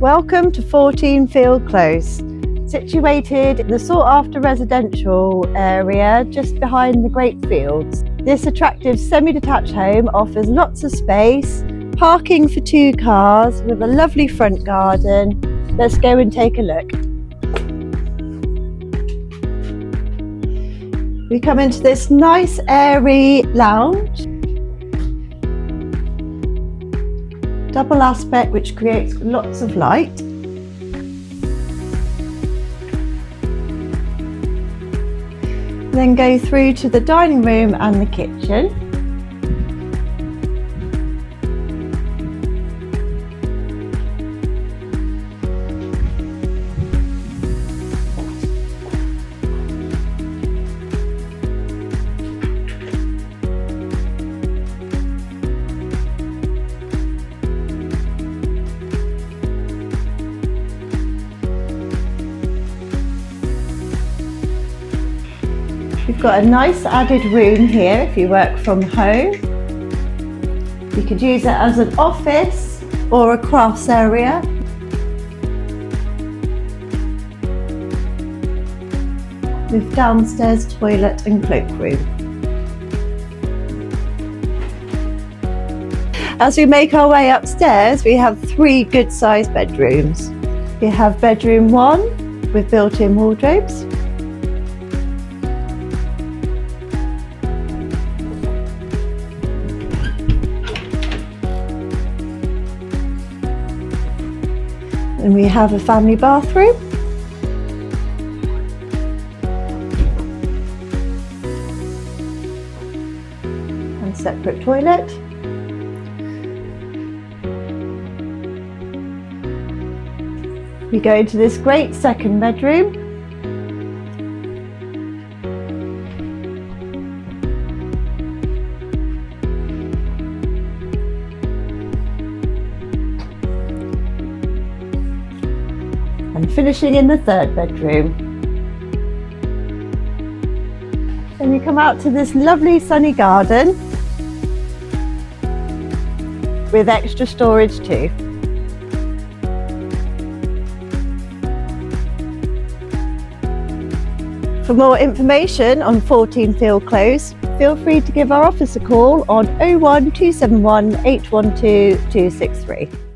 Welcome to 14 Field Close, situated in the sought-after residential area just behind the Great Fields. This attractive semi-detached home offers lots of space, parking for 2 cars with a lovely front garden. Let's go and take a look. We come into this nice airy lounge. Double aspect which creates lots of light. Then go through to the dining room and the kitchen. We've got a nice added room here if you work from home. You could use it as an office or a crafts area. With downstairs toilet and cloakroom. As we make our way upstairs, we have 3 good-sized bedrooms. We have bedroom 1 with built-in wardrobes. And we have a family bathroom. And separate toilet. We go into this great second bedroom. And finishing in the 3rd bedroom. Then you come out to this lovely sunny garden with extra storage too. For more information on 14 Field Close, feel free to give our office a call on 01271 812 263.